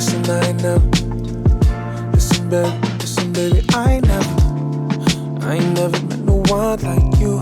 Listen, baby, I ain't never met no one like you.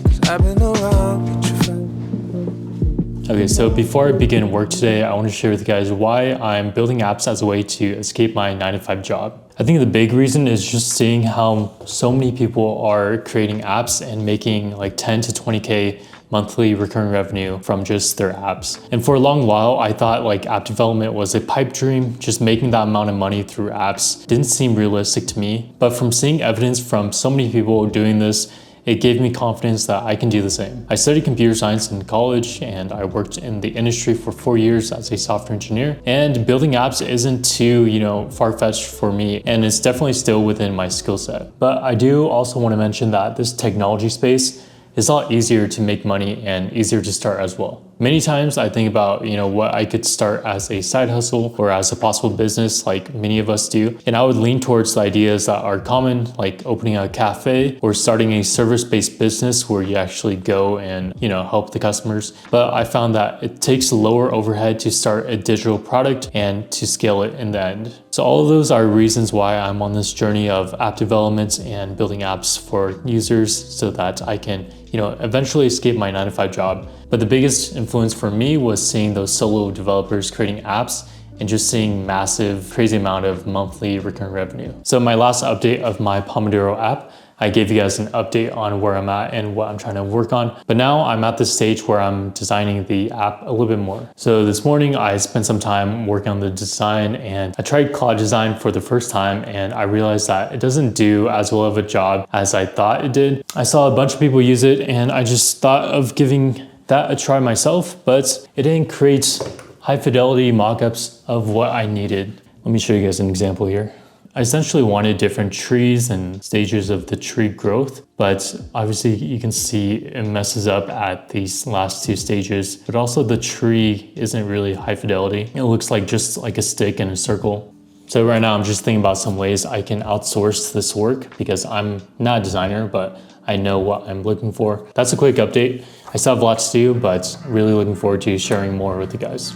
'Cause I've been around with your friend. Okay, so before I begin work today, I want to share with you guys why I'm building apps as a way to escape my 9-to-5 job. I think the big reason is just seeing how so many people are creating apps and making like 10 to 20K monthly recurring revenue from just their apps. And for a long while, I thought like app development was a pipe dream. Just making that amount of money through apps didn't seem realistic to me. But from seeing evidence from so many people doing this, it gave me confidence that I can do the same. I studied computer science in college and I worked in the industry for 4 years as a software engineer. And building apps isn't too, far-fetched for me, and it's definitely still within my skill set. But I do also want to mention that this technology space is a lot easier to make money and easier to start as well. Many times I think about, what I could start as a side hustle or as a possible business like many of us do. And I would lean towards the ideas that are common, like opening a cafe or starting a service-based business where you actually go and, help the customers. But I found that it takes lower overhead to start a digital product and to scale it in the end. So all of those are reasons why I'm on this journey of app development and building apps for users so that I can, eventually escape my 9-to-5 job. But the biggest influence for me was seeing those solo developers creating apps and just seeing massive, crazy amount of monthly recurring revenue. So my last update of my Pomodoro app, I gave you guys an update on where I'm at and what I'm trying to work on. But now I'm at the stage where I'm designing the app a little bit more. So this morning I spent some time working on the design and I tried Claude design for the first time and I realized that it doesn't do as well of a job as I thought it did. I saw a bunch of people use it and I just thought of giving that a try myself, but it didn't create high fidelity mockups of what I needed. Let me show you guys an example here. I essentially wanted different trees and stages of the tree growth, but obviously you can see it messes up at these last two stages, but also the tree isn't really high fidelity. It looks like just like a stick in a circle. So right now I'm just thinking about some ways I can outsource this work because I'm not a designer, but I know what I'm looking for. That's a quick update. I still have lots to do, but really looking forward to sharing more with you guys.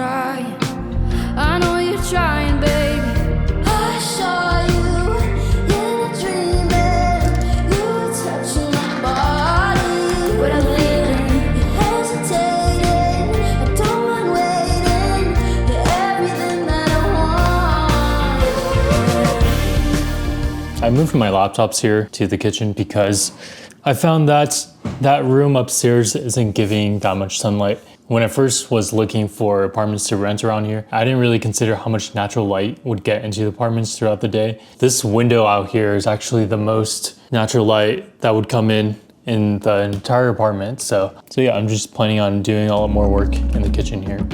I know you're trying, baby. I saw you in a dream bed. You were touching my body, but I'm feeling you hesitating. I don't mind waiting. You're everything that I want. I moved my laptops here to the kitchen because I found that that room upstairs isn't giving that much sunlight. When I first was looking for apartments to rent around here, I didn't really consider how much natural light would get into the apartments throughout the day. This window out here is actually the most natural light that would come in the entire apartment. So yeah, I'm just planning on doing a lot more work in the kitchen here.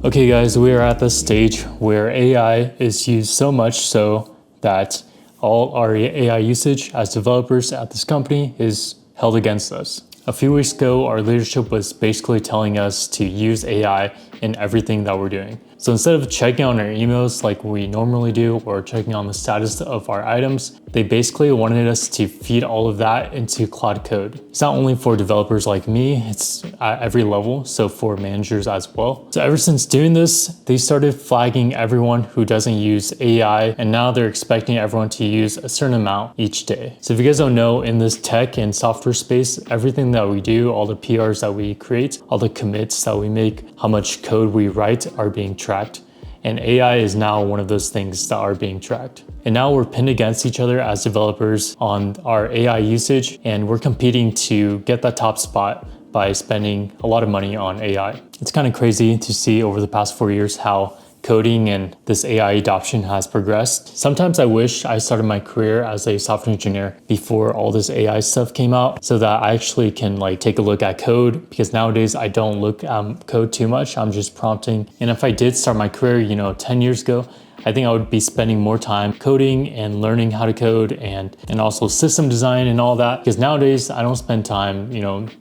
Okay guys, we are at the stage where AI is used so much so that all our AI usage as developers at this company is held against us. A few weeks ago, our leadership was basically telling us to use AI in everything that we're doing. So instead of checking on our emails like we normally do or checking on the status of our items, they basically wanted us to feed all of that into Claude Code. It's not only for developers like me, it's at every level, so for managers as well. So ever since doing this, they started flagging everyone who doesn't use AI, and now they're expecting everyone to use a certain amount each day. So if you guys don't know, in this tech and software space, everything that we do, all the PRs that we create, all the commits that we make, how much code we write are being tracked. And AI is now one of those things that are being tracked. And now we're pinned against each other as developers on our AI usage, and we're competing to get that top spot by spending a lot of money on AI. It's kind of crazy to see over the past 4 years how coding and this AI adoption has progressed. Sometimes I wish I started my career as a software engineer before all this AI stuff came out so that I actually can like take a look at code, because nowadays I don't look at code too much. I'm just prompting. And if I did start my career, 10 years ago, I think I would be spending more time coding and learning how to code and also system design and all that, because nowadays I don't spend time,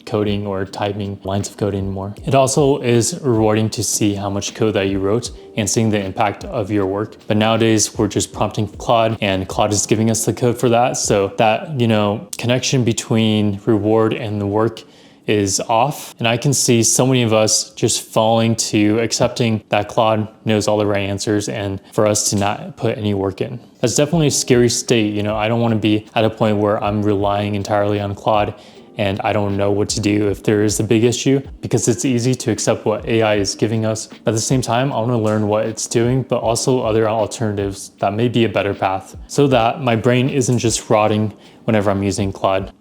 coding or typing lines of code anymore. It also is rewarding to see how much code that you wrote and seeing the impact of your work. But nowadays we're just prompting Claude, and Claude is giving us the code for that. So that, connection between reward and the work is off. And I can see so many of us just falling to accepting that Claude knows all the right answers and for us to not put any work in. That's definitely a scary state. I don't want to be at a point where I'm relying entirely on Claude and I don't know what to do if there is a big issue, because it's easy to accept what AI is giving us. But at the same time, I want to learn what it's doing, but also other alternatives that may be a better path so that my brain isn't just rotting whenever I'm using Claude.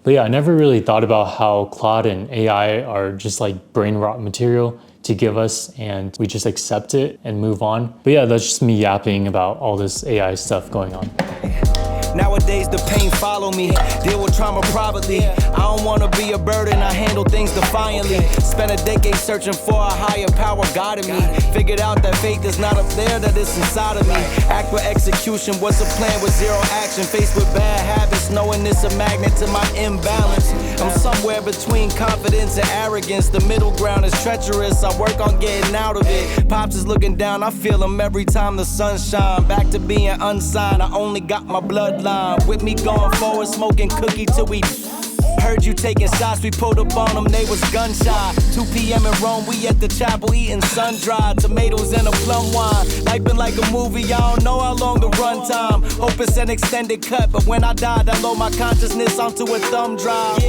But yeah, I never really thought about how Claude and AI are just like brain rot material to give us, and we just accept it and move on. But yeah, that's just me yapping about all this AI stuff going on. Nowadays the pain follow me, deal with trauma privately. I don't wanna be a burden, I handle things defiantly. Spent a decade searching for a higher power guiding me. Figured out that faith is not up there, that it's inside of me. Act with execution, what's a plan with zero action? Faced with bad habits, knowing it's a magnet to my imbalance. I'm somewhere between confidence and arrogance. The middle ground is treacherous, I work on getting out of it. Pops is looking down, I feel him every time the sun shines. Back to being unsigned, I only got my bloodline. With me going forward, smoking cookie till we heard you taking shots, we pulled up on them, they was gun shy. 2 p.m. in Rome, we at the chapel eating sun-dried tomatoes and a plum wine. Life been like a movie, I don't know how long the run time. Hope it's an extended cut, but when I died, I load my consciousness onto a thumb drive.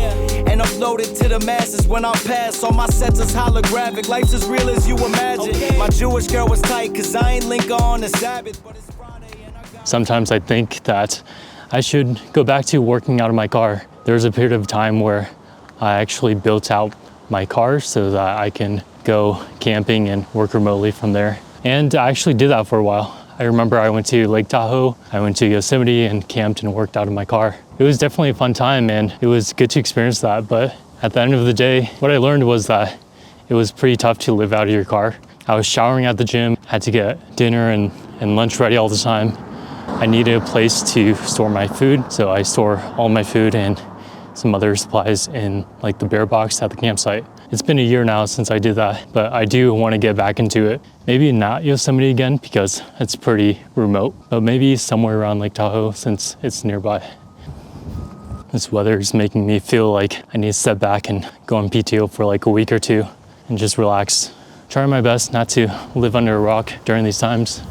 And upload it to the masses when I pass. All my sets is holographic, life's as real as you imagine. My Jewish girl was tight, cause I ain't link on the Sabbath, but it's Friday and I got... Sometimes I think that I should go back to working out of my car. There was a period of time where I actually built out my car so that I can go camping and work remotely from there. And I actually did that for a while. I remember I went to Lake Tahoe, I went to Yosemite and camped and worked out of my car. It was definitely a fun time and it was good to experience that. But at the end of the day, what I learned was that it was pretty tough to live out of your car. I was showering at the gym, had to get dinner and lunch ready all the time. I needed a place to store my food, so I store all my food and some other supplies in like the bear box at the campsite. It's been a year now since I did that, but I do want to get back into it. Maybe not Yosemite again because it's pretty remote, but maybe somewhere around Lake Tahoe since it's nearby. This weather is making me feel like I need to step back and go on PTO for like a week or two and just relax. Trying my best not to live under a rock during these times.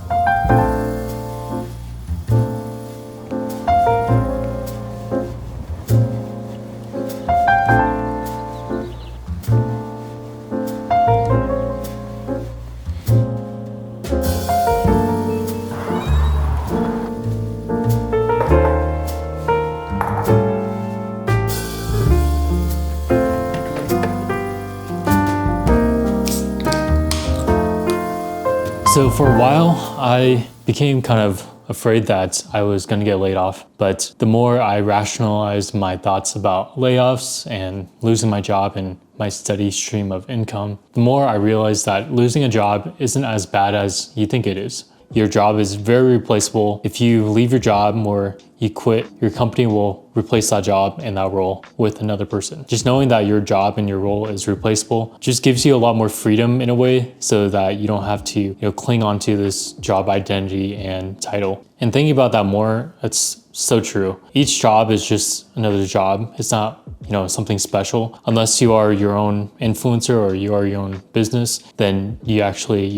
So for a while, I became kind of afraid that I was going to get laid off. But the more I rationalized my thoughts about layoffs and losing my job and my steady stream of income, the more I realized that losing a job isn't as bad as you think it is. your job is very replaceable. If you leave your job or you quit, your company will replace that job and that role with another person. Just knowing that your job and your role is replaceable just gives you a lot more freedom in a way, so that you don't have to, cling on to this job identity and title. And thinking about that more, it's so true. Each job is just another job. It's not, something special. Unless you are your own influencer or you are your own business, then you actually,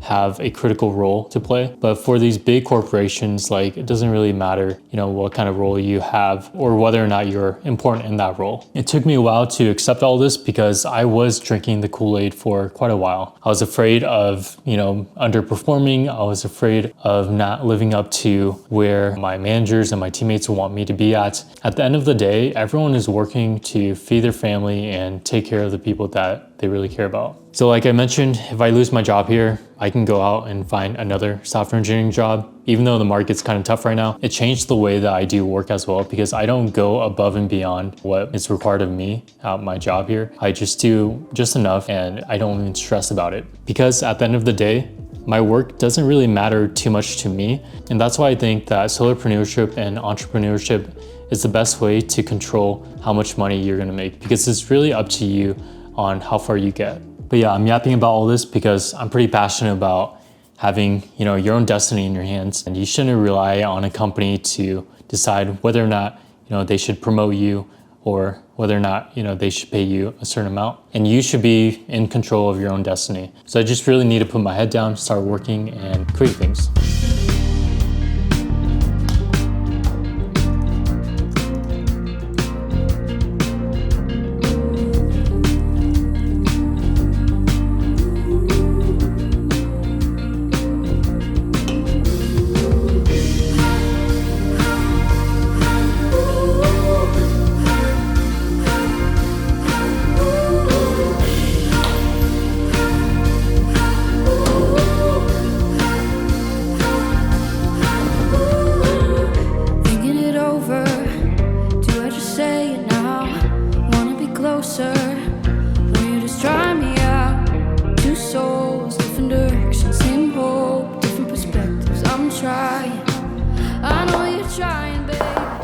have a critical role to play. But for these big corporations, like, it doesn't really matter, what kind of role you have or whether or not you're important in that role. It took me a while to accept all this because I was drinking the Kool-Aid for quite a while. I was afraid of, underperforming. I was afraid of not living up to where my managers and my teammates want me to be at. At the end of the day, everyone is working to feed their family and take care of the people that they really care about. So like I mentioned, if I lose my job here, I can go out and find another software engineering job. Even though the market's kind of tough right now, it changed the way that I do work as well, because I don't go above and beyond what is required of me at my job here. I just do just enough and I don't even stress about it. Because at the end of the day, my work doesn't really matter too much to me. And that's why I think that solopreneurship and entrepreneurship is the best way to control how much money you're gonna make, because it's really up to you on how far you get. But yeah, I'm yapping about all this because I'm pretty passionate about having, your own destiny in your hands. And you shouldn't rely on a company to decide whether or not, they should promote you or whether or not, they should pay you a certain amount. And you should be in control of your own destiny. So I just really need to put my head down, start working and create things.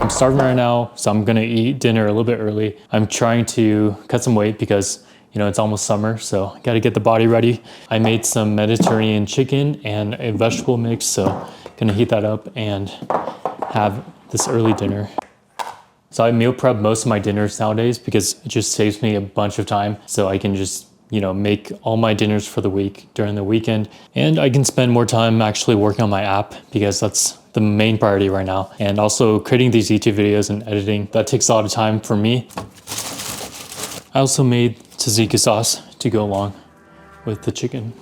I'm starving right now, so I'm gonna eat dinner a little bit early. I'm trying to cut some weight because it's almost summer, so I gotta get the body ready. I made some Mediterranean chicken and a vegetable mix, so gonna heat that up and have this early dinner. So I meal prep most of my dinners nowadays because it just saves me a bunch of time, so I can just make all my dinners for the week during the weekend. And I can spend more time actually working on my app because that's the main priority right now. And also creating these YouTube videos and editing, that takes a lot of time for me. I also made tzatziki sauce to go along with the chicken.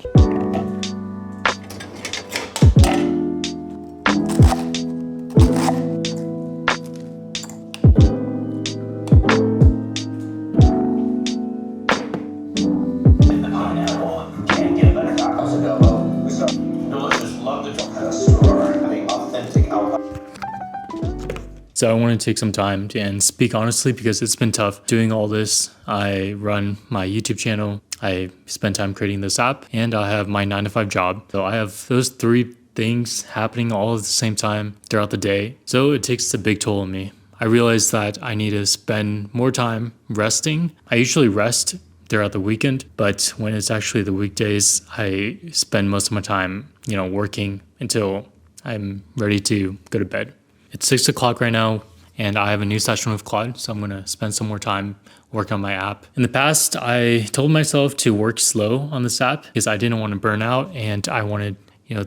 So I want to take some time and speak honestly because it's been tough doing all this. I run my YouTube channel, I spend time creating this app, and I have my 9-to-5 job. So I have those three things happening all at the same time throughout the day. So it takes a big toll on me. I realized that I need to spend more time resting. I usually rest throughout the weekend, but when it's actually the weekdays, I spend most of my time, working until I'm ready to go to bed. It's 6 o'clock right now, and I have a new session with Claude, so I'm gonna spend some more time working on my app. In the past, I told myself to work slow on this app because I didn't want to burn out and I wanted,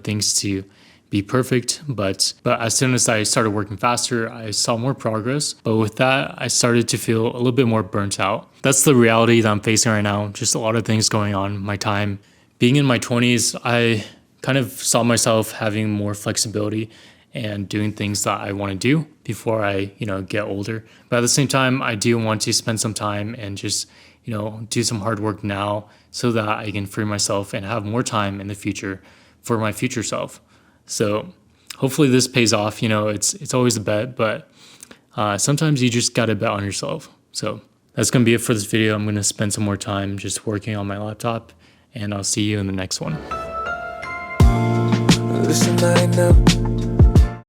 things to be perfect. But as soon as I started working faster, I saw more progress. But with that, I started to feel a little bit more burnt out. That's the reality that I'm facing right now. Just a lot of things going on in my time. Being in my 20s, I kind of saw myself having more flexibility and doing things that I want to do before I, get older. But at the same time, I do want to spend some time and just, do some hard work now so that I can free myself and have more time in the future for my future self. So hopefully this pays off. It's always a bet, but sometimes you just got to bet on yourself. So that's going to be it for this video. I'm going to spend some more time just working on my laptop, and I'll see you in the next one. Listen, I know